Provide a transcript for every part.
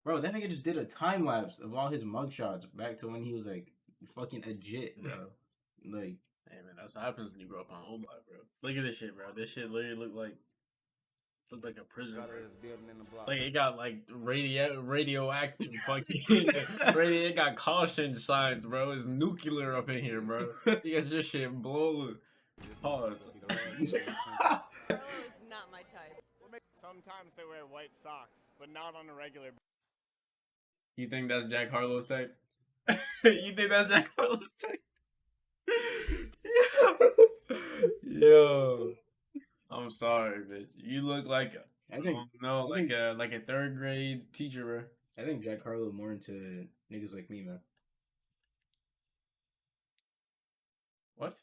Bro, that nigga just did a time lapse of all his mugshots back to when he was like fucking a jit, bro. Like, Hey man, that's what happens when you grow up on O Block, bro. Look at this shit, bro. This shit literally looked like a prison, bro. Like it got like radioactive fucking radio. It got caution signs, bro. It's nuclear up in here, bro. You got this shit blown. Pause. Carlo is not my type. Sometimes they wear white socks, but not on a regular. You think that's Jack Harlow's type? You think that's Jack Harlow's type? Yo. I'm sorry, bitch. You look like like a third grade teacher, bro. I think Jack Harlow more into niggas like me, man. What?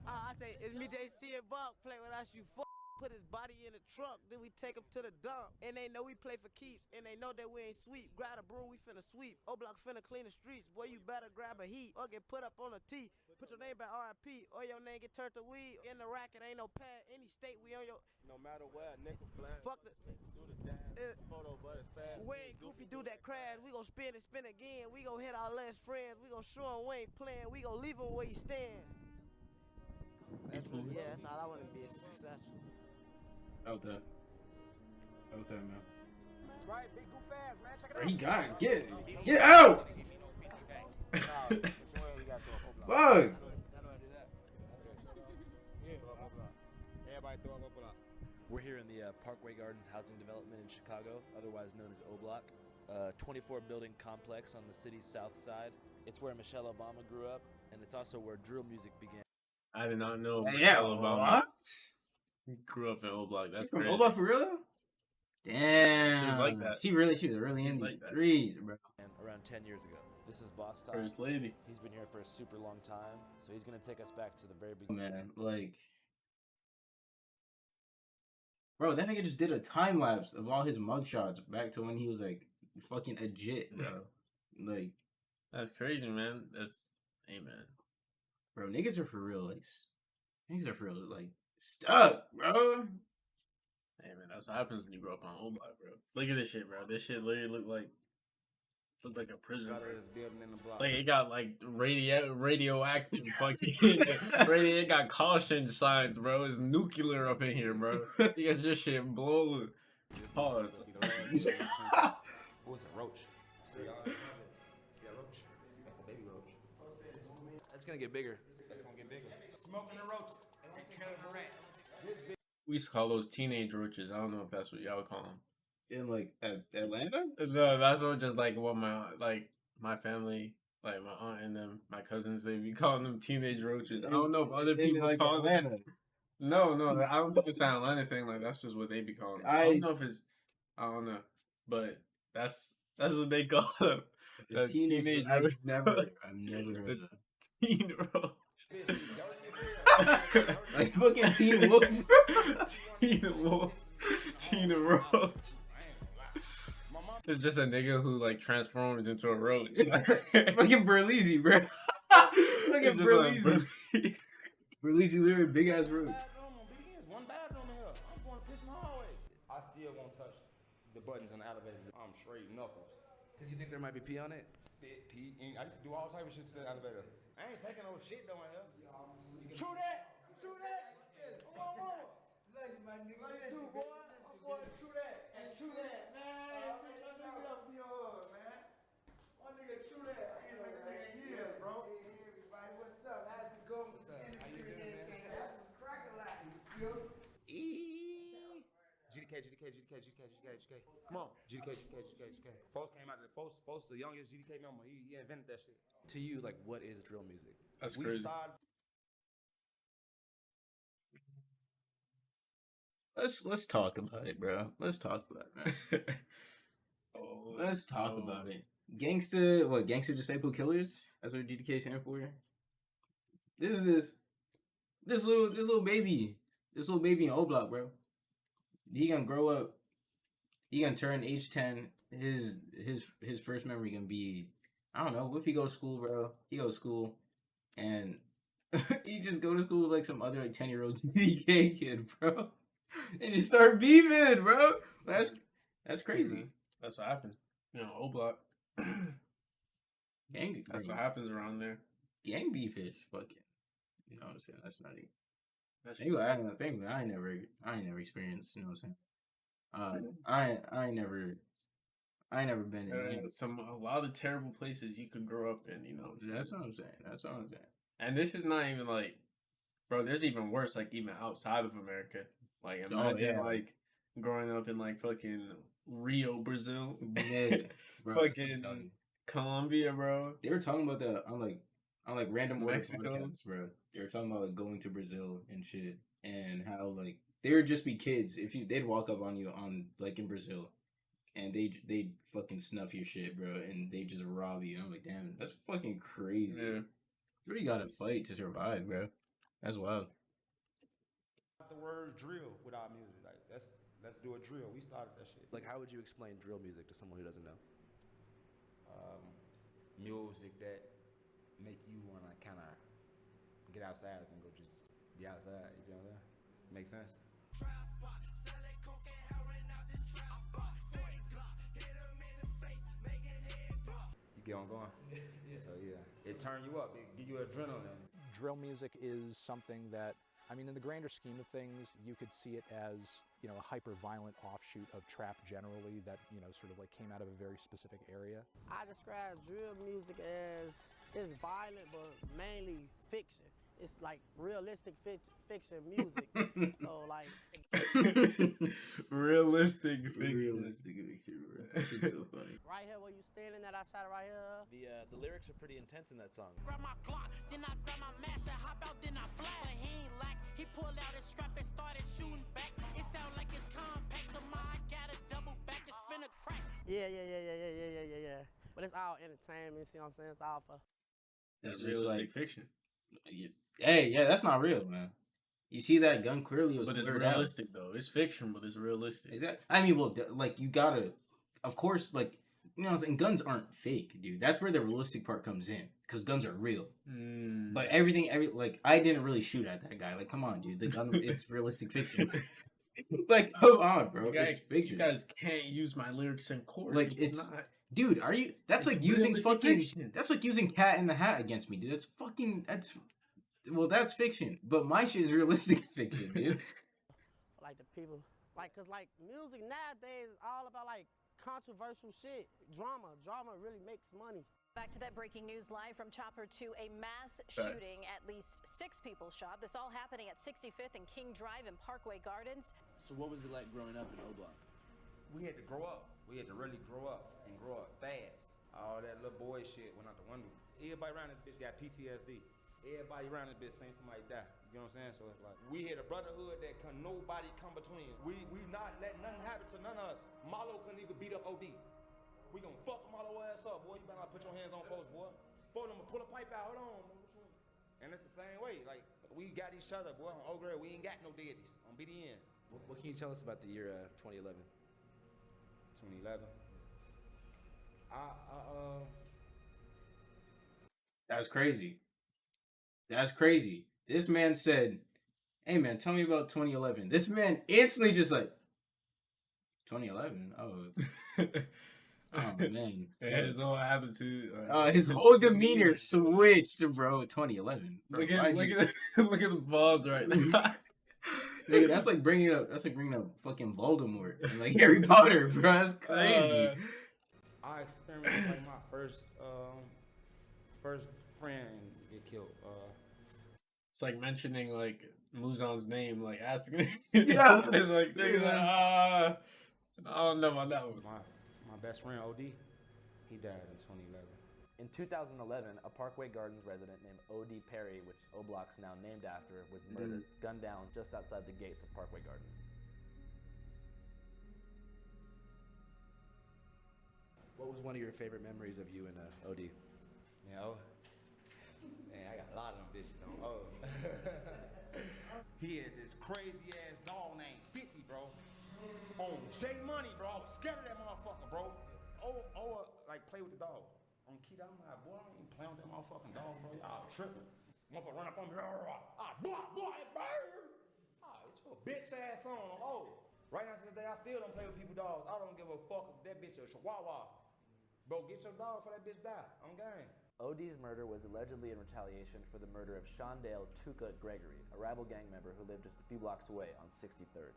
I say, it's me, JC and Buck, play with us, you put his body in the truck, then we take him to the dump. And they know we play for keeps, and they know that we ain't sweep. Grab a broom, we finna sweep. O-Block finna clean the streets, boy, you better grab a heat, or get put up on a T. Put your name by RIP, or your name get turned to weed. In the racket, ain't no pad, any state we on your... No matter where, nickel flat. Fuck the... Do the dance, photo, but it's fast. We ain't goofy, do that crash. We gon' spin and spin again. We gon' hit our last friends. We gon' show him we ain't playing. We gon' leave him where he stand. That's all I want to be successful. Out there, man. Right, big goof ass, man. Check it Bro, out. he got it. Get out! Fuck! Everybody throw up a lot. We're here in the Parkway Gardens housing development in Chicago, otherwise known as O-Block. 24-building complex on the city's south side. It's where Michelle Obama grew up, and it's also where drill music began. I did not know. Yeah, Michelle Obama what? grew up in O Block. That's From crazy. O-Block for real though? Damn. She was like that. She was really in these Like that. streets, bro. And around 10 years ago. This is Boss Talk. First lady. He's been here for a super long time, so he's going to take us back to the very beginning. Man, like, bro, that nigga just did a time lapse of all his mugshots back to when he was like fucking a jit, bro. Like, That's crazy, man. Hey, man. bro, niggas are for real, like, niggas are for real, like, stuck, bro. Hey, man, that's what happens when you grow up on O Block, bro. Look at this shit, bro. This shit literally looked like a prison, bro. Like it got like radioactive fucking it got caution signs, bro. It's nuclear up in here, bro. You got this shit blown. Pause. Oh, it's a roach. That's a baby roach. That's going to get bigger. That's gonna get bigger. Smoking the roach. Killing the rat. We used to call those teenage roaches. I don't know if that's what y'all call them. In like Atlanta? No, that's what just like what my family, like my aunt and them, my cousins, they be calling them teenage roaches. I don't know if other people like call them. Atlanta. No, I don't think it's an Atlanta thing. Like that's just what they be calling them. I don't know if it's, I don't know, but that's what they call them. The teenage roach. I've never heard of it. Teen roach. Like fucking Teen Wolf. Teen wolf. Teen roach. It's just a nigga who like transforms into a roach. Fucking Berleezy, bro. Fucking Berleezy. Berleezy literally big ass roach. One bathroom in here. I'm going to piss in the hallway. I still won't touch the buttons on the elevator. I'm straight knuckles. Because you think there might be pee on it? Spit, pee. I used to do all type of shit to the elevator. I ain't taking no shit though in here. True that. True that. Come on. Love you, my nigga. Love you too, boy. I'm going to true that. And true that, man. Let's give it up for your hood, man. My nigga, true that. I ain't like a nigga in years, bro. Hey, everybody, what's up? How's it going? How you doing, man? That's what's cracking like, you feel me? GDK. Come on. GDK. Folks came out of the Folks, the youngest GDK member. He invented that shit. To you, like, what is drill music? That's We crazy. started. Let's talk about it, bro. Let's talk about it, man. Let's talk about it. Gangsta Disciple Killers? That's what GDK stands for. This little baby in O-Block, bro. He gonna grow up. He gonna turn age 10. His first memory gonna be, I don't know. What if he go to school, bro? He go to school, and he just go to school with like some other like 10-year-old GDK kid, bro. And just start beefing, bro. That's crazy. That's what happens. You know, O Block. Gang, That's what happens around there. gang beef is fucking. You know what I'm saying? That's not even. That's Anyway, I ain't never experienced. You know what I'm saying? I ain't never been in. a lot of terrible places you could grow up in. You know. That's what I'm saying. That's what I'm saying. And this is not even like, bro. There's even worse. Like even outside of America. Like imagine like growing up in like fucking Rio, Brazil. Yeah, bro, fucking Colombia, bro. They were talking about that on like random Mexico, podcasts, bro. They were talking about like going to Brazil and shit, and how like they would just be kids. They'd walk up on you on like in Brazil, and they'd fucking snuff your shit, bro, and they just rob you. I'm like, damn, that's fucking crazy. Yeah. You really gotta fight to survive, bro. That's wild. The word drill with our music, like let's do a drill. We started that shit. Like, how would you explain drill music to someone who doesn't know? Music that make you wanna kind of get outside and go just be outside. You feel that? Make sense? You get on going. So yeah, it turn you up. It give you adrenaline. Drill music is something that, I mean, in the grander scheme of things, you could see it as, you know, a hyper-violent offshoot of trap generally that, you know, sort of like came out of a very specific area. I describe drill music as it's violent, but mainly fiction. It's like realistic fiction music. So like realistic Realistic, bro. That shit's so funny. right here where you standing at outside right here. The lyrics are pretty intense in that song. Grab my Glock, then I grab my mask and hop out, then I blast. But he ain't like, he pulled out his strap and started shooting back. It sound like it's compact, so I got a double back, it's finna crack. Yeah. But it's all entertainment, see what I'm saying? It's all for. That's It's realistic like fiction. Hey, yeah, that's not real, man. You see that gun clearly was But it's blurred out. realistic though. It's fiction, but it's realistic. Exactly. I mean, well, like you gotta, of course, like you know, what I'm saying, guns aren't fake, dude. That's where the realistic part comes in, because guns are real. But like I didn't really shoot at that guy. Like, come on, dude. The gun, it's realistic fiction. Like, come on, bro. It's fiction. You guys can't use my lyrics in court. Like, it's not. Dude, are you? That's It's like using realistic fucking. fiction. That's like using Cat in the Hat against me, dude. That's fucking. That's fiction. But my shit is realistic fiction, dude. Like the people, like, cause like music nowadays is all about like controversial shit, drama. Drama really makes money. Back to that breaking news live from Chopper to a mass shooting. At least 6 people shot. This all happening at 65th and King Drive in Parkway Gardens. So what was it like growing up in O Block? We had to grow up. We had to really grow up and grow up fast. All that little boy shit went out the window. Everybody around this bitch got PTSD. Everybody around this bitch saying somebody die. You know what I'm saying? So it's like, we had a brotherhood that can nobody come between. We not letting nothing happen to none of us. Marlo couldn't even beat up OD. We gonna fuck Marlo ass up, boy. You better not put your hands on folks, boy. For them to pull a pipe out, hold on. And it's the same way. Like, we got each other, boy. On Old Grade, we ain't got no deities. On BDN. What can you tell us about the year 2011? 2011. That's crazy. That's crazy. This man said, "Hey man, tell me about 2011." This man instantly just like 2011. Oh, oh man. Yeah, his whole attitude. His whole demeanor switched, bro. 2011. Bro, Look at look at the balls right now. Nigga, that's like bringing up fucking Voldemort and like Harry Potter, bro. That's crazy. I experienced like my first friend get killed. It's like mentioning like Muzan's name, like asking. Yeah. It's like nigga, I don't know about that one. My best friend OD, he died in 2011. In 2011, a Parkway Gardens resident named O.D. Perry, which O Block's now named after, was murdered, gunned down just outside the gates of Parkway Gardens. What was one of your favorite memories of you and O.D.? You know? Man, I got a lot of them bitches on. Oh. He had this crazy ass dog named 50, bro. On J Money, bro. I was scared of that motherfucker, bro. Like play with the dog. On Key, I'm like, boy, I ain't playing with that motherfucking dog, bro. Y'all tripping. Motherfucker run up on me. Boy, bird. It's your bitch ass on. Oh. Right now to this day, I still don't play with people's dogs. I don't give a fuck if that bitch a chihuahua. Bro, get your dog before that bitch die. I'm game. OD's murder was allegedly in retaliation for the murder of Shondale Tuka Gregory, a rival gang member who lived just a few blocks away on 63rd.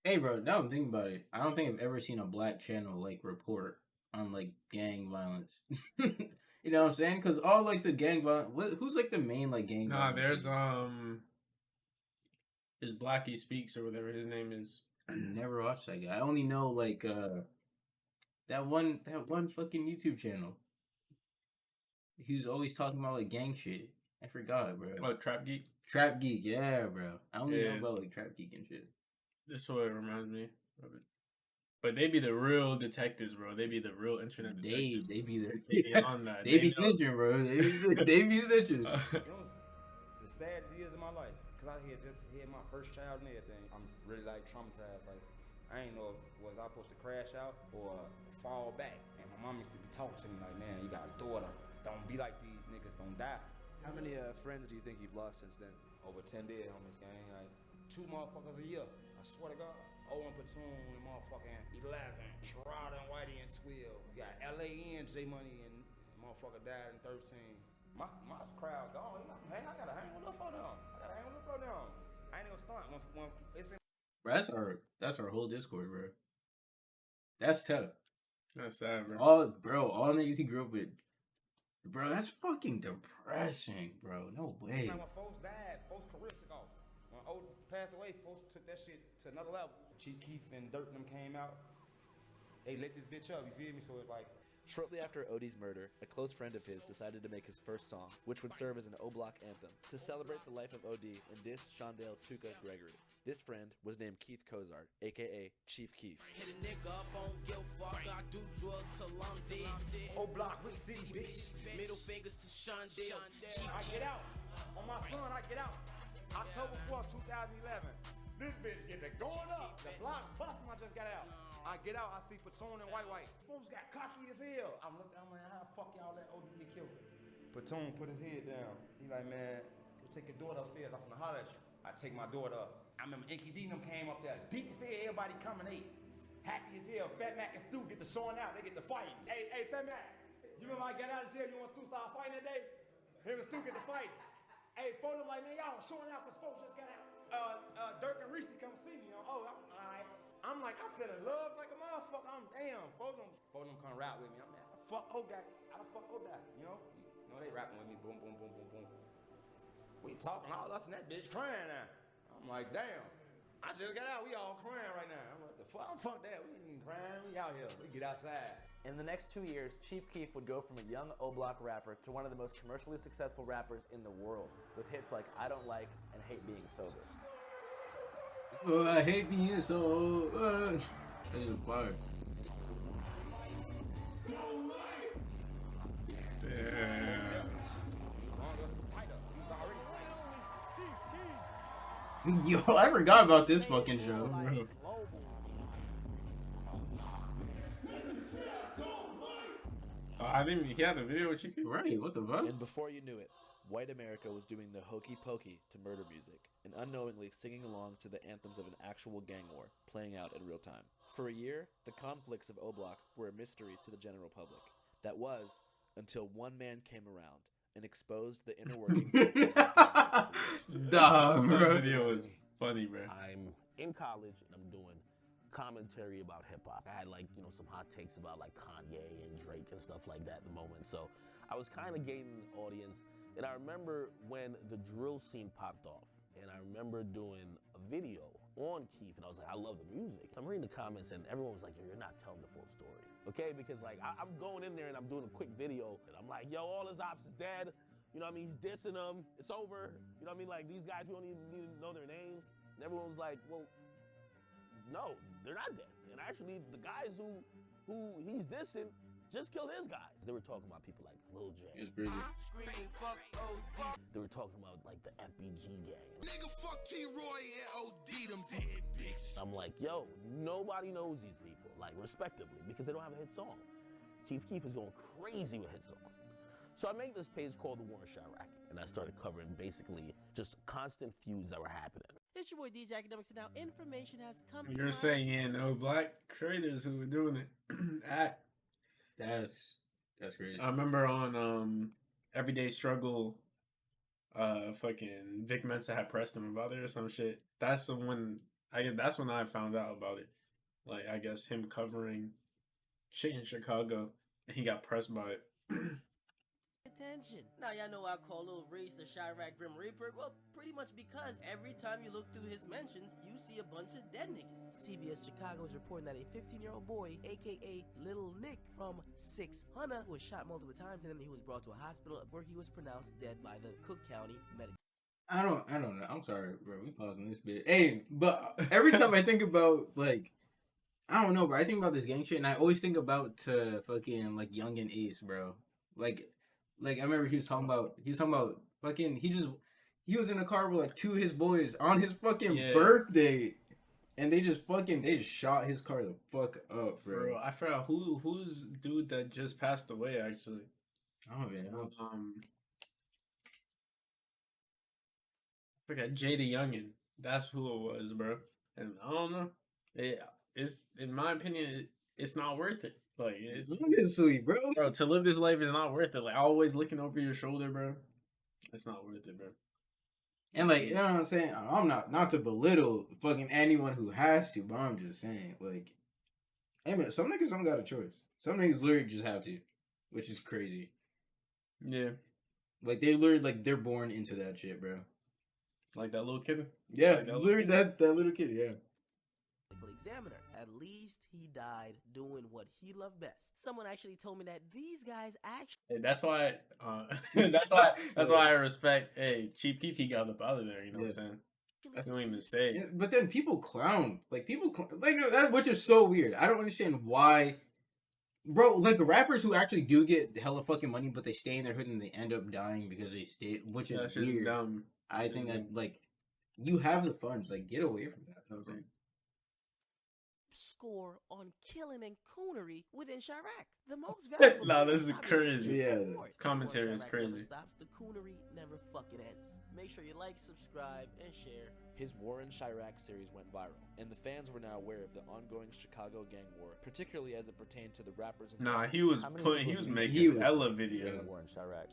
Hey, bro, now I'm thinking about it. I don't think I've ever seen a black channel like report on like gang violence. You know what I'm saying? Because all like the gang violence. Who's like the main like gang? Nah, violence? there's Blackie Speaks or whatever his name is. I never watched that guy. I only know like that one fucking YouTube channel. He was always talking about like gang shit. I forgot, bro. Oh, Trap Geek? Trap Geek, yeah, bro. I only know about like Trap Geek and shit. This is what it reminds me of it. But they be the real detectives, bro. They be the real internet detectives. They be there. They be on that. They be snitching, bro. They be snitching. You know, the sad years of my life, because I just had my first child and everything. I'm really like traumatized. Like, I ain't know if was I supposed to crash out or fall back. And my mom used to be talking to me like, man, you got a daughter. Don't be like these niggas. Don't die. How many friends do you think you've lost since then? Over 10 dead on this game. Like 2 motherfuckers a year. I swear to God. Owen Platoon and motherfucking 11. Sherrod and Whitey and 12. You got LAN, J Money and motherfucker died in 13. My crowd gone. Hey, I gotta hang with up on them. I ain't gonna stunt when it's in. Bro, that's our whole Discord, bro. That's tough. That's sad, bro. All niggas he grew up with. Bro, that's fucking depressing, bro. No way. When folks died, folks' career took off. When Old passed away, folks took that shit to another level. Chief Keef and Dirt and them came out. They lit this bitch up, you feel me? So it's like. Shortly after OD's murder, a close friend of his decided to make his first song, which would serve as an O-Block anthem, to celebrate the life of OD and diss Shondale Tuka Gregory. This friend was named Keith Cozart, aka Chief Keef. Hit a nigga up on Gil Fuck, I do drugs till I'm dead. O-Block, Rick City, bitch. Middle fingers to Shondale. I get out. On my son, I get out. October 4th, 2011. This bitch get it going up. The block busting, I just got out. I get out, I see Platoon and White. Folks got cocky as hell. I'm looking, I'm like, how the fuck y'all let OD get killed? Platoon put his head down. He like, man, you take your daughter upstairs. I'm finna holler at you. I take my daughter up. I remember Inky D them came up there. Deep as hell, everybody coming ate. Happy as hell. Fat Mac and Stu get the showing out. They get the fighting. Hey, Fat Mac. You remember I got out of jail, you want Stu start fighting that day? Him and Stu get the fight. Hey, phone them like, man, y'all showing out because folks just got out. Dirk and Reese come see me. All right. I'm like, I'm feeling love like a motherfucker. I'm damn. Folks them come rap with me. I'm like, fuck Odak. I don't fuck Odak. You know they rapping with me. Boom, boom, boom, boom, boom. We talking all us and that bitch crying now. I'm like, damn. I just got out. We all crying right now. I'm like, the fuck? Fuck that. We ain't crying. We out here. We get outside. In the next 2 years, Chief Keef would go from a young O-Block rapper to one of the most commercially successful rappers in the world, with hits like I Don't Like and Hate Being Sober. Oh, I hate being so. That is fire. Yo, I forgot about this fucking show, bro. I didn't even hear the video with Chicken. Right, what the fuck? And before you knew it, white America was doing the hokey pokey to murder music and unknowingly singing along to the anthems of an actual gang war playing out in real time. For a year, the conflicts of O-Block were a mystery to the general public. That was until one man came around and exposed the inner workings. Nah, bro. That video was funny, bro. I'm in college and I'm doing commentary about hip-hop. I had some hot takes about Kanye and Drake and stuff like that at the moment. So I was kind of gaining an audience. And I remember when the drill scene popped off, and I remember doing a video on Keef, and I was like, I love the music. I'm reading the comments, and everyone was like, yo, you're not telling the full story, okay? Because I'm going in there, and I'm doing a quick video, and I'm like, yo, all his ops is dead. You know what I mean? He's dissing them. It's over. You know what I mean? These guys, we don't even need to know their names. And everyone was like, well, no, they're not dead. And actually, the guys who he's dissing just killed his guys. They were talking about people like Lil J. It's Bridget. They were talking about the FBG gang. Nigga, fuck T-Roy and OD, them dead bitch. I'm like, yo, nobody knows these people, respectively, because they don't have a hit song. Chief Keef is going crazy with hit songs. So I made this page called The Warren Shot Racket, and I started covering basically just constant feuds that were happening. It's your boy DJ Academics, and now information has come to You're light. saying no black creators who were doing it. That's crazy. I remember on Everyday Struggle, fucking Vic Mensa had pressed him about it or some shit. That's when I found out about it. Like, I guess him covering shit in Chicago, and he got pressed by it. Attention. Now y'all know I call Lil Reese the Chirac Grim Reaper. Well, pretty much because every time you look through his mentions, you see a bunch of dead niggas. CBS Chicago is reporting that a 15-year-old boy, aka Little Nick from 600, was shot multiple times, and then he was brought to a hospital where he was pronounced dead by the Cook County Medical. I don't know. I'm sorry, bro. We pausing this bit. Hey, but every time I think about, like, I don't know, bro. I think about this gang shit, and I always think about fucking like Young and Ace, bro. Like I remember he was talking about fucking he was in a car with like two of his boys on his fucking birthday, and they just shot his car the fuck up, bro. I forgot who's dude that just passed away actually. I don't even know. I forgot Jada Youngin. That's who it was, bro. And I don't know. It's in my opinion, it's not worth it. Like, it's sweet, bro. To live this life is not worth it. Like, always looking over your shoulder, bro. It's not worth it, bro. And like, you know what I'm saying? I'm not to belittle fucking anyone who has to, but I'm just saying, like, hey man, some niggas don't got a choice. Some niggas literally just have to, which is crazy. Yeah. Like, they literally, like, they're born into that shit, bro. Like that little kid? Yeah, like literally that little kid, yeah. Examiner. At least he died doing what he loved best. Someone actually told me that these guys actually. Hey, that's why I respect. Hey, Chief Keef, he got up out of there. You know what I'm saying? I don't even stay. Yeah, but then people clown, like that, which is so weird. I don't understand why, bro. Like the rappers who actually do get hella fucking money, but they stay in their hood and they end up dying because they stay, which is weird. Dumb. I think that like you have the funds, like get away from that. Okay. Score on killing and coonery within Chirac. The most valuable. Nah, this is crazy. Yeah, this commentary is crazy. Stops, the coonery never fucking ends. Make sure you like, subscribe, and share. His Warren Chirac series went viral, and the fans were now aware of the ongoing Chicago gang war, particularly as it pertained to the rappers. And he was making hella videos. Warren Chirac.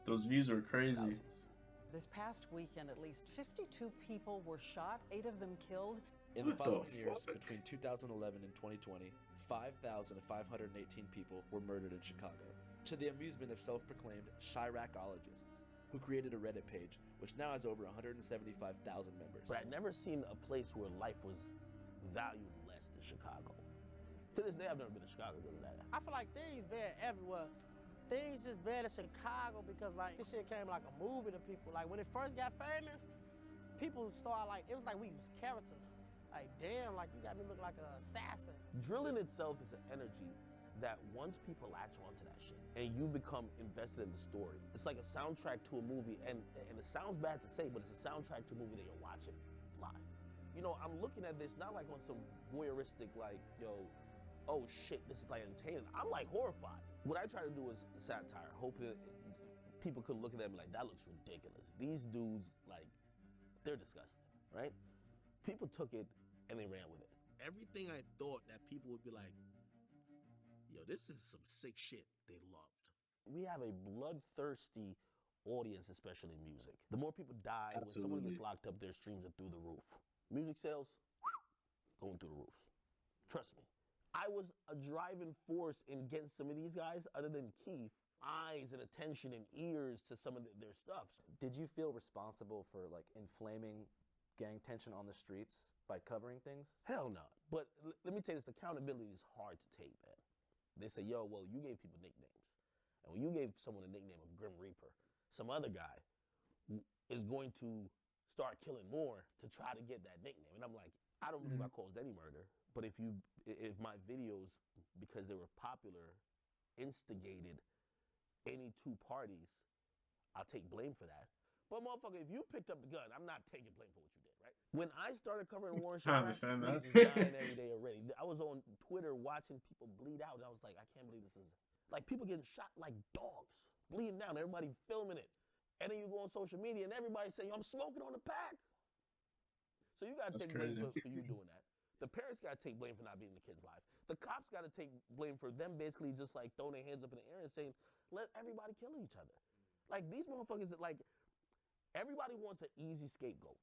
Those views were crazy. This past weekend, at least 52 people were shot, 8 of them killed. In the following years, between 2011 and 2020, 5,518 people were murdered in Chicago, to the amusement of self-proclaimed Chiracologists, who created a Reddit page, which now has over 175,000 members. But I'd never seen a place where life was valued less than Chicago. To this day, I've never been to Chicago because of that. I feel like things bad everywhere. Things just bad in Chicago because, like, this shit came like a movie to people. Like, when it first got famous, people started, like, it was like we was characters. Like, damn, like, you got me look like an assassin. Drilling itself is an energy that once people latch onto that shit and you become invested in the story, it's like a soundtrack to a movie, and it sounds bad to say, but it's a soundtrack to a movie that you're watching live. You know, I'm looking at this not like on some voyeuristic, like, yo, oh shit, this is like entertaining. I'm like horrified. What I try to do is satire, hoping that people could look at them like, that looks ridiculous. These dudes, like, they're disgusting, right? People took it and they ran with it. Everything I thought that people would be like, yo, this is some sick shit, they loved. We have a bloodthirsty audience, especially in music. The more people die, when someone gets locked up, their streams are through the roof. Music sales, going through the roofs. Trust me. I was a driving force in getting some of these guys, other than Keith, eyes and attention and ears to some of their stuff. Did you feel responsible for like inflaming gang tension on the streets by covering things? Hell no. But let me tell you this, accountability is hard to take, man. They say, yo, well, you gave people nicknames. And when you gave someone a nickname of Grim Reaper, some other guy is going to start killing more to try to get that nickname. And I'm like, I don't believe I caused any murder. But if my videos, because they were popular, instigated any two parties, I'll take blame for that. But motherfucker, if you picked up the gun, I'm not taking blame for what you did, right? When I started covering Warren Chirac, I understand that. niggas was dying every day already. I was on Twitter watching people bleed out, and I was like, I can't believe this is, like, people getting shot like dogs, bleeding down, everybody filming it. And then you go on social media, and everybody saying, I'm smoking on the pack. So you gotta That's take blame crazy. for you doing that. The parents gotta take blame for not being in the kid's life. The cops gotta take blame for them basically just like throwing their hands up in the air and saying, let everybody kill each other. Like these motherfuckers that like, everybody wants an easy scapegoat.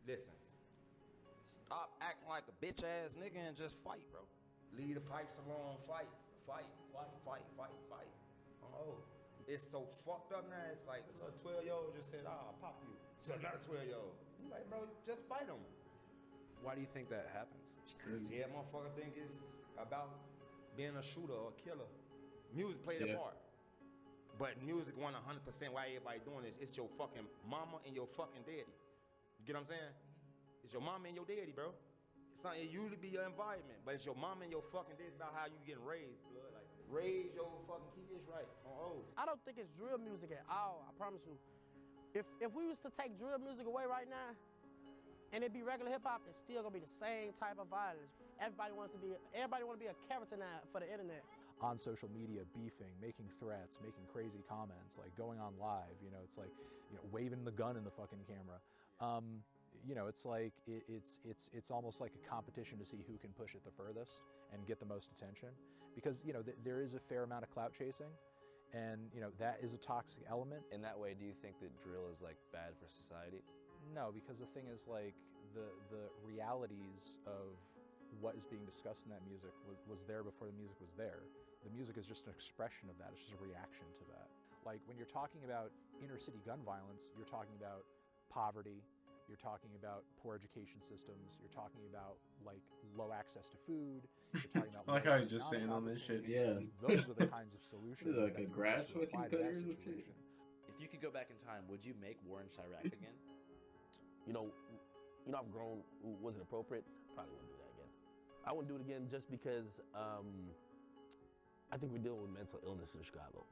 Listen, stop acting like a bitch ass nigga and just fight, bro. Leave the pipes alone, fight. Oh, it's so fucked up now. It's like a 12-year-old just said, I'll pop you. So another 12-year-old. You like, bro, just fight him. Why do you think that happens? Yeah, motherfucker think it's about being a shooter or a killer. Music played a part. But music 100% why everybody doing this. It's your fucking mama and your fucking daddy. You get what I'm saying? It's your mama and your daddy, bro. It usually be your environment, but it's your mama and your fucking daddy. It's about how you getting raised, blood. Like, raise your fucking kids right. Oh. I don't think it's drill music at all, I promise you. If we was to take drill music away right now, and it be regular hip hop, it's still gonna be the same type of violence. Everybody wanna be a character now for the internet. On social media, beefing, making threats, making crazy comments, like going on live, you know, it's like, you know, waving the gun in the fucking camera. You know, it's like, it's almost like a competition to see who can push it the furthest and get the most attention. Because, you know, there is a fair amount of clout chasing, and, you know, that is a toxic element. In that way, do you think that drill is like bad for society? No, because the thing is, like, the realities of what is being discussed in that music was there before the music was there. The music is just an expression of that. It's just a reaction to that. Like, when you're talking about inner city gun violence, you're talking about poverty, you're talking about poor education systems, you're talking about, like, low access to food, you're talking about I like how he's just saying all this shit. Yeah. Those are the kinds of solutions. This is like that a you grass have to apply fucking to that cutter or situation. If you could go back in time, would you make War in Chirac again? You know, I've grown. Was it appropriate? Probably wouldn't do that again. I wouldn't do it again just because I think we're dealing with mental illness in Chicago.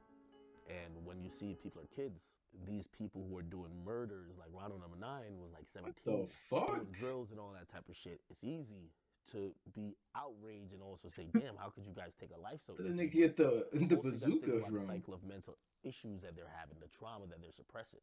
And when you see people are kids, these people who are doing murders, like Ronald No. 9 was like 17. the fuck? Doing drills and all that type of shit. It's easy to be outraged and also say, damn, how could you guys take a life so Where easy? did they get the Also, you gotta think bazooka about the from? cycle of mental issues that they're having, the trauma that they're suppressing.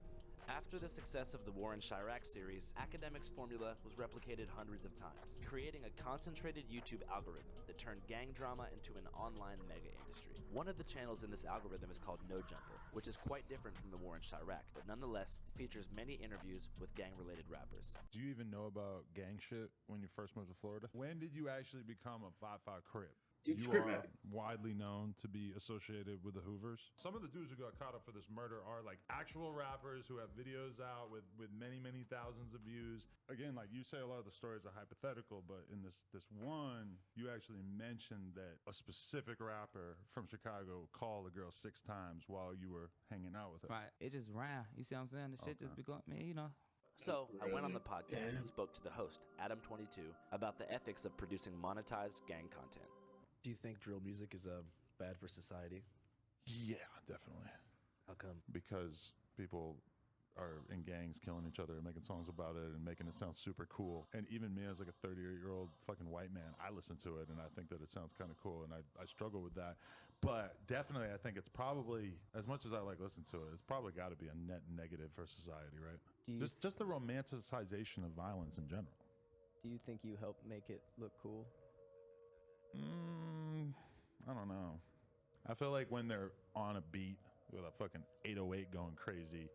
After the success of the War in Chirac series, Academics' formula was replicated hundreds of times, creating a concentrated YouTube algorithm that turned gang drama into an online mega industry. One of the channels in this algorithm is called No Jumper, which is quite different from the War in Chirac, but nonetheless features many interviews with gang-related rappers. Do you even know about gang shit when you first moved to Florida? When did you actually become a 5'5" Crip? Dude, You Crip are rap. widely known to be associated with the Hoovers. Some of the dudes who got caught up for this murder are like actual rappers who have videos out with many, many thousands of views. Again, like you say, a lot of the stories are hypothetical, but in this one, you actually mentioned that a specific rapper from Chicago called a girl 6 times while you were hanging out with her. Right. It just ran. You see what I'm saying? The shit just be going, man, you know. So, I went on the podcast and spoke to the host, Adam22, about the ethics of producing monetized gang content. Do you think drill music is bad for society? Yeah, definitely. How come? Because people are in gangs killing each other and making songs about it and making it sound super cool. And even me as like a 38-year-old fucking white man, I listen to it and I think that it sounds kind of cool, and I struggle with that. But definitely I think it's probably, as much as I like listen to it, it's probably got to be a net negative for society, right? Just the romanticization of violence in general. Do you think you help make it look cool? I don't know. I feel like when they're on a beat with a fucking 808 going crazy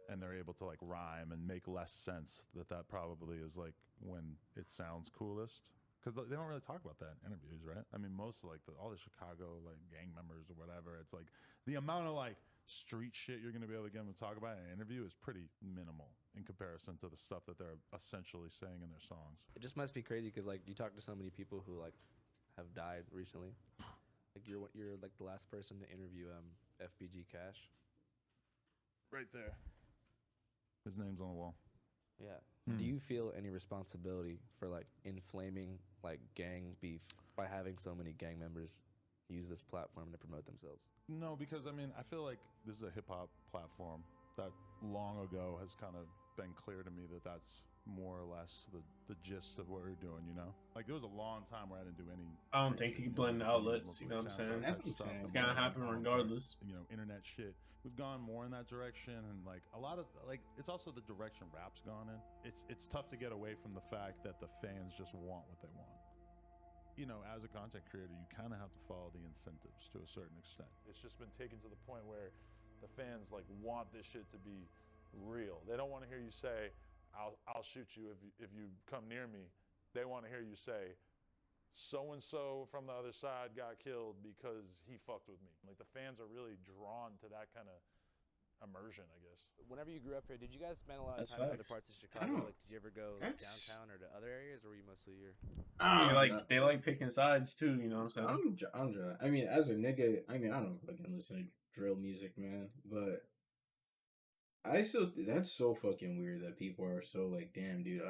and they're able to like rhyme and make less sense, that probably is like when it sounds coolest. Because they don't really talk about that in interviews, right? I mean, most of like all the Chicago like gang members or whatever, it's like the amount of like street shit you're going to be able to get them to talk about in an interview is pretty minimal in comparison to the stuff that they're essentially saying in their songs. It just must be crazy because like you talk to so many people who like have died recently. Like you're like the last person to interview FBG Cash. Right there. His name's on the wall. Yeah. Do you feel any responsibility for like inflaming like gang beef by having so many gang members use this platform to promote themselves? No, because I mean, I feel like this is a hip hop platform that long ago has kind of been clear to me that that's more or less the gist of what we're doing, you know? Like there was a long time where I didn't do any. I don't think you can blend outlets. You know what I'm saying? That's what I'm saying. It's gonna happen regardless. You know, internet shit. We've gone more in that direction, and like a lot of like it's also the direction rap's gone in. It's tough to get away from the fact that the fans just want what they want. You know, as a content creator, you kind of have to follow the incentives to a certain extent. It's just been taken to the point where the fans like want this shit to be real. They don't want to hear you say, "I'll shoot you if you come near me." They want to hear you say, "So and so from the other side got killed because he fucked with me." Like the fans are really drawn to that kind of immersion, I guess. Whenever you grew up here, did you guys spend a lot of That's time in other facts. parts of Chicago? Like, did you ever go like, That's- downtown or to other areas, or were you mostly here? They like picking sides too. You know what I'm saying? I mean, as a nigga, I mean, I don't fucking listen to drill music, man, but I still that's so fucking weird that people are so like, damn, dude,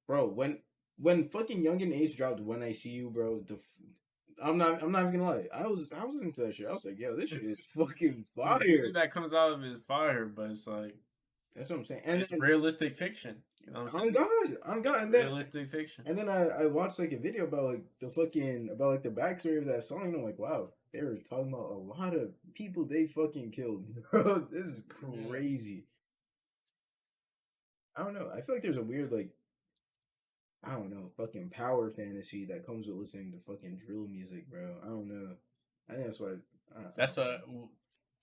bro, when fucking Young and Ace dropped When I See You, bro, I'm not even gonna lie, I was into that shit. I was like, yo, this shit is fucking The fire. music that comes out of it is fire, but it's like That's what I'm saying. And it's realistic fiction. You know what I'm saying? On God, and then Realistic fiction. And then I watched like a video about like the backstory of that song, and I'm like, wow, they were talking about a lot of people they fucking killed. Bro, this is crazy. I don't know. I feel like there's a weird like, I don't know, fucking power fantasy that comes with listening to fucking drill music, bro. I don't know. I think that's why. That's a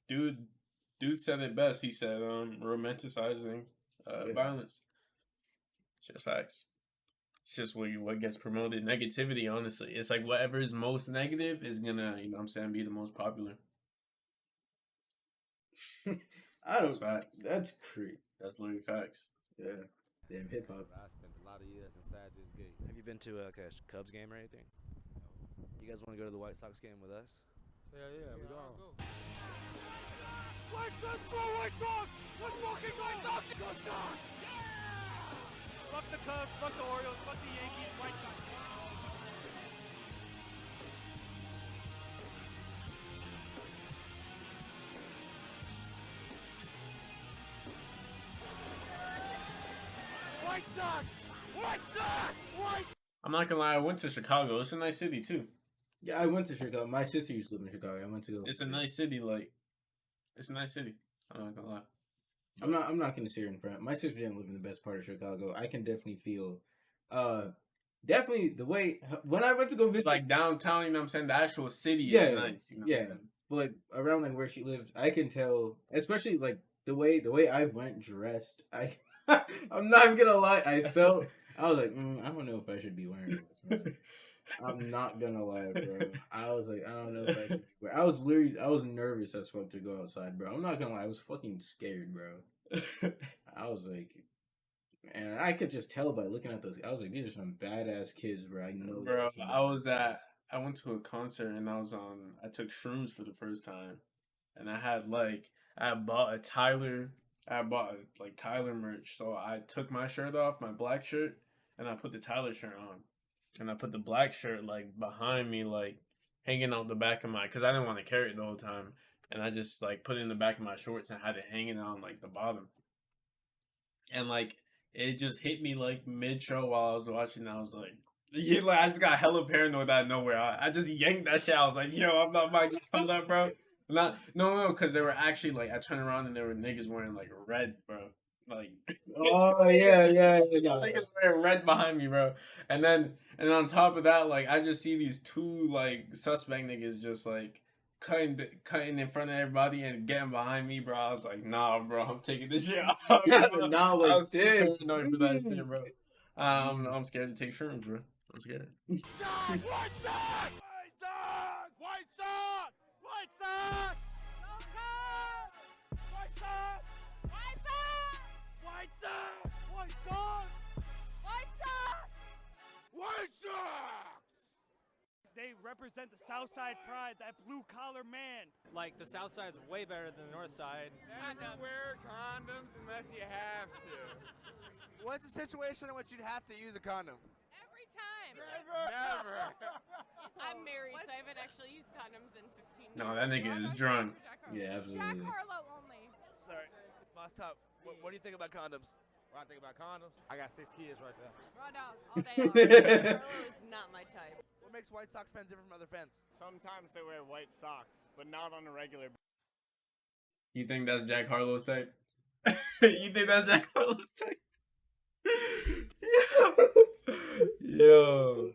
dude said it best. He said, romanticizing violence. It's just facts. It's just what gets promoted. Negativity, honestly. It's like whatever is most negative is gonna, you know what I'm saying, be the most popular. That's facts. That's crazy. That's literally facts. Yeah. Damn hip hop. I spent a lot of years inside this gate. Have you been to like a Cubs game or anything? You guys want to go to the White Sox game with us? Hell yeah, we go. Let's go White Sox! Let's fucking White Sox! Go Sox! Fuck the Cubs, fuck the Orioles, fuck the Yankees, White Sox. White Sox! White Sox! White I'm not gonna lie, I went to Chicago. It's a nice city too. Yeah, I went to Chicago. My sister used to live in Chicago. I went to go. It's a nice city, like it's a nice city. I'm not gonna lie. I'm not gonna sit here in front. My sister didn't live in the best part of Chicago. I can definitely feel definitely the way when I went to go visit Like downtown, you know what I'm saying? The actual city yeah, is nice. You know what I'm yeah. saying? But like around like where she lived, I can tell, especially like the way I went dressed. I'm not even gonna lie. I was like, I don't know if I should be wearing this, man. I'm not gonna lie, bro. I was like, I don't know if I should be wearing. I was nervous as fuck to go outside, bro. I'm not gonna lie. I was fucking scared, bro. I was like, and I could just tell by looking at those. I was like, these are some badass kids, bro. I know. Bro, I went to a concert and I took shrooms for the first time, and I bought Tyler merch. So I took my shirt off, my black shirt, and I put the Tyler shirt on, and I put the black shirt like behind me, like hanging out the back of because I didn't want to carry it the whole time, and I just like put it in the back of my shorts and had it hanging on like the bottom, and like it just hit me like mid show while I was watching. I was like. Yeah, like I just got hella paranoid out of nowhere. I just yanked that shit. I was like, yo, I'm not about to come up, bro. No, because they were actually like, I turned around and there were niggas wearing like red, bro. Like, oh yeah. Niggas wearing red behind me, bro. And on top of that, like, I just see these two like suspect niggas just like cutting in front of everybody and getting behind me, bro. I was like, nah, bro, I'm taking this shit off. Now like I was this. too paranoid for that shit, bro. I'm scared to take shrooms, bro. I'm scared. White Sox! White Sox! White Sox! White Sox! Go Cubs! White Sox! White Sox! White Sox! White Sox! White Sox! White Sox! They represent the South Side pride, that blue collar man. Like the South Side's way better than the North Side. Never wear condoms unless you have to. What's the situation in which you'd have to use a condom? Every time. Never. I'm married, so I haven't actually used condoms in 15 years. No, that nigga is drunk. Yeah, absolutely. Jack Harlow only. Sorry, Boss Top. What do you think about condoms? When I think about condoms, I got 6 kids right there. Raw dog all day long. Carlo is not my type. What makes White Sox fans different from other fans? Sometimes they wear white socks, but not on a regular. You think that's Jack Harlow's type? You think that's Jack Harlow's type? Yo.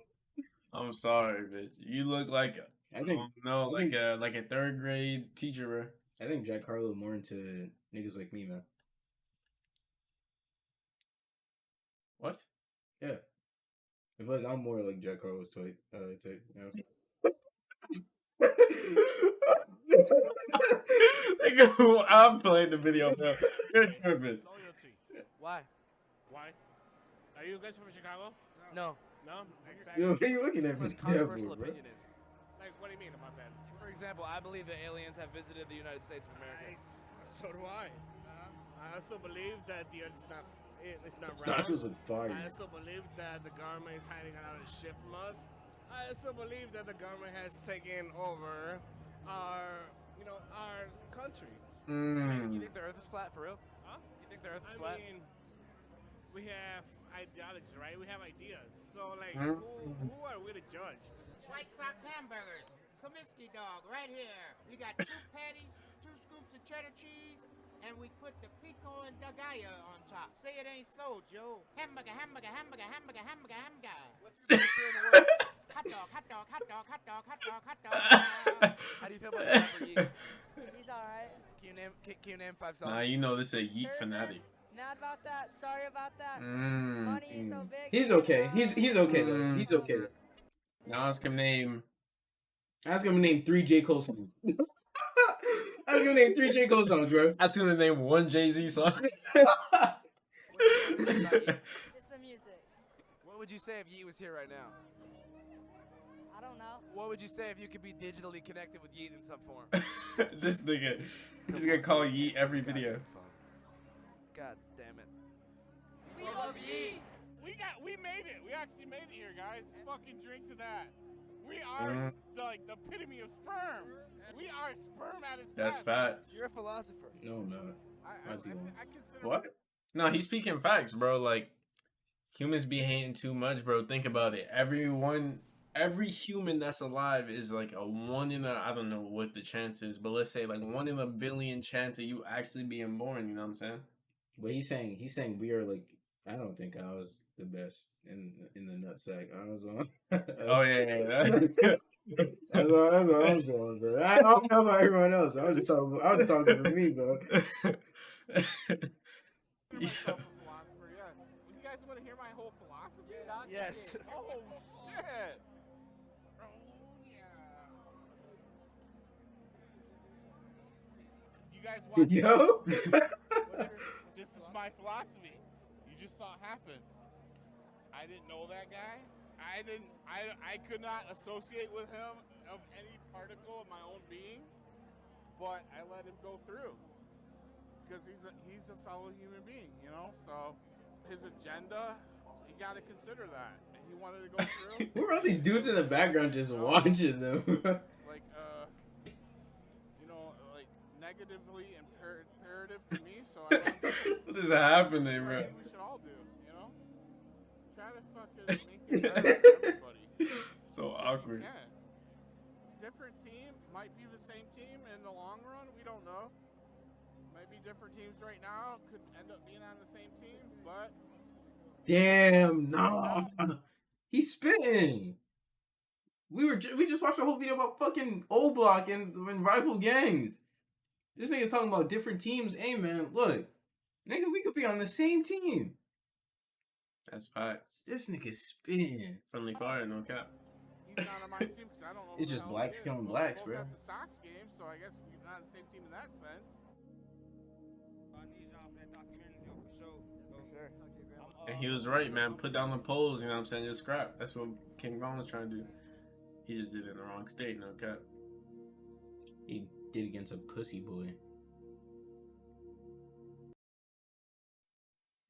I'm sorry, bitch. You look like I think like a 3rd grade teacher, bro. I think Jack Harlow more into niggas like me, man. What? Yeah. I feel like I'm more like Jack Harlow's type. You know? I'm playing the video, bro. You're tripping. Why? Why? Are you guys from Chicago? No. No? Exactly. Yo, what are you looking at me? Most controversial bro? opinion is. Like, what do you mean about that? For example, I believe that aliens have visited the United States of America. So do I. I also believe that the Earth is not. It's not It's round. not just fire. I also believe that the government is hiding out of shit from us. I also believe that the government has taken over our country. You think the Earth is flat for real? Huh? You think the Earth is I flat? mean, we have ideology, right? We have ideas. So, like, Mhm. who are we to judge? White Sox hamburgers, Comiskey dog, right here. We got 2 patties, 2 scoops of cheddar cheese, and we put the pico and dagaya on top. Say it ain't so, Joe. Hamburger, hamburger, hamburger, hamburger, hamburger, hamburger. What's your favorite beer in the world? Hot dog, hot dog, hot dog, hot dog, hot dog, hot dog. How do you feel about the rapper Yeet? He's alright. Can you name 5 songs? Nah, you know this is a Yeet fanatic. Mad about that. Sorry about that. Mm. Money is so big. He's okay. He's okay though. He's okay though. Now ask him name. Ask him to name 3 J. Cole songs. Ask him to name 3 J. Cole songs, bro. Ask him to name 1 Jay-Z song. It's the music. What would you say if Yeet was here right now? I don't know. What would you say if you could be digitally connected with Yeet in some form? This nigga. He's gonna call Yeet every video. God damn it. We love Yeet. We made it. We actually made it here, guys. Fucking drink to that. We are like the epitome of sperm. We are sperm at its That's best. facts. You're a philosopher. No. I consider What? No, he's speaking facts, bro. Like, humans be hating too much, bro. Think about it. Every human that's alive is like a 1 in a, I don't know what the chance is, but let's say like 1 in a billion chance of you actually being born. You know what I'm saying? But he's saying we are like. I don't think I was the best in the nutsack. I was on. Oh yeah. That's what I'm saying, bro. I don't know about everyone else. I was just talking to me, bro. Philosopher, yeah. You guys want to hear my whole philosophy? Yes. Oh shit. You guys watch Yo. This is my philosophy. You just saw it happen. I didn't know that guy. I could not associate with him of any particle of my own being, but I let him go through because he's a fellow human being, you know. So his agenda, you got to consider that. And he wanted to go through. Who are all these dudes in the background just watching them? Like like negatively imperative to me. So What is happening, bro? we should all do, you know. Try to fucking make it better for everybody. So awkward. Yeah. Different team might be the same team in the long run. We don't know. Maybe different teams right now could end up being on the same team, but Damn, no. He's spitting. We just watched a whole video about fucking O Block and rival gangs. This nigga's talking about different teams. Hey man, look, nigga, we could be on the same team. That's facts. This nigga's spitting. Friendly fire, no cap. he's not on my team because I don't know. It's who the just hell blacks he is. killing We're blacks, both bro. at the Sox game, so I guess we're not on the same team in that sense. And he was right, man. Put down the poles, you know what I'm saying? Just scrap. That's what King Von was trying to do. He just did it in the wrong state, no cap. He did against a pussy boy.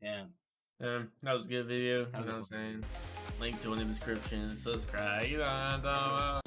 Damn. That was a good video. You know what I'm saying? Link to it in the description. Subscribe. You know what I'm talking about.